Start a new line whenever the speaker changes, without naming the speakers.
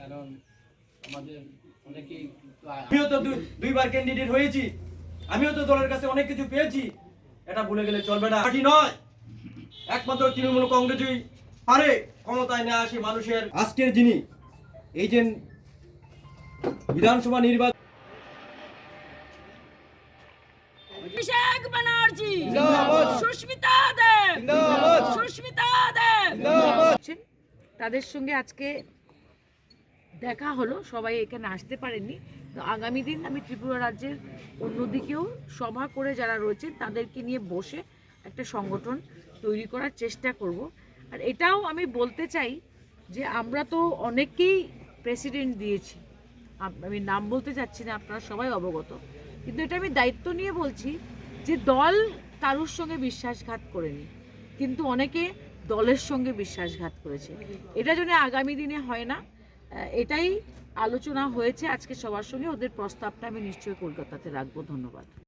কারণ আমাদের অনেকেই
আমিও তো দুইবার ক্যান্ডিডেট হয়েছি, আমিও তো দলের কাছে অনেক কিছু পেয়েছি। এটা ভুলে গেলে চলবে না। পার্টি নয়, একমাত্র তৃণমূল কংগ্রেসই পারে ক্ষমতায় নিয়ে আসে মানুষের। আজকের যিনি এই যে বিধানসভা নির্বাচন,
অভিষেক ব্যানার্জি জিন্দাবাদ, সুস্মিতা দেব জিন্দাবাদ, সুস্মিতা দেব জিন্দাবাদ। তাদের সঙ্গে আজকে দেখা হলো, সবাই এখানে আসতে পারেননি। তো আগামী দিন আমি ত্রিপুরা রাজ্যের অন্যদিকেও সভা করে যারা রয়েছেন তাদেরকে নিয়ে বসে একটা সংগঠন তৈরি করার চেষ্টা করব। আর এটাও আমি বলতে চাই যে আমরা তো অনেককেই প্রেসিডেন্ট দিয়েছি, আমি নাম বলতে চাচ্ছি না, আপনারা সবাই অবগত। কিন্তু এটা আমি দায়িত্ব নিয়ে বলছি যে দল কারোর সঙ্গে বিশ্বাসঘাত করেনি, কিন্তু অনেকে দলের সঙ্গে বিশ্বাসঘাত করেছে। এটা যেন আগামী দিনে হয় না, এটাই আলোচনা হয়েছে আজকে সবার সঙ্গে। ওদের প্রস্তাবটা আমি নিশ্চয়ই কলকাতাতে রাখবো। ধন্যবাদ।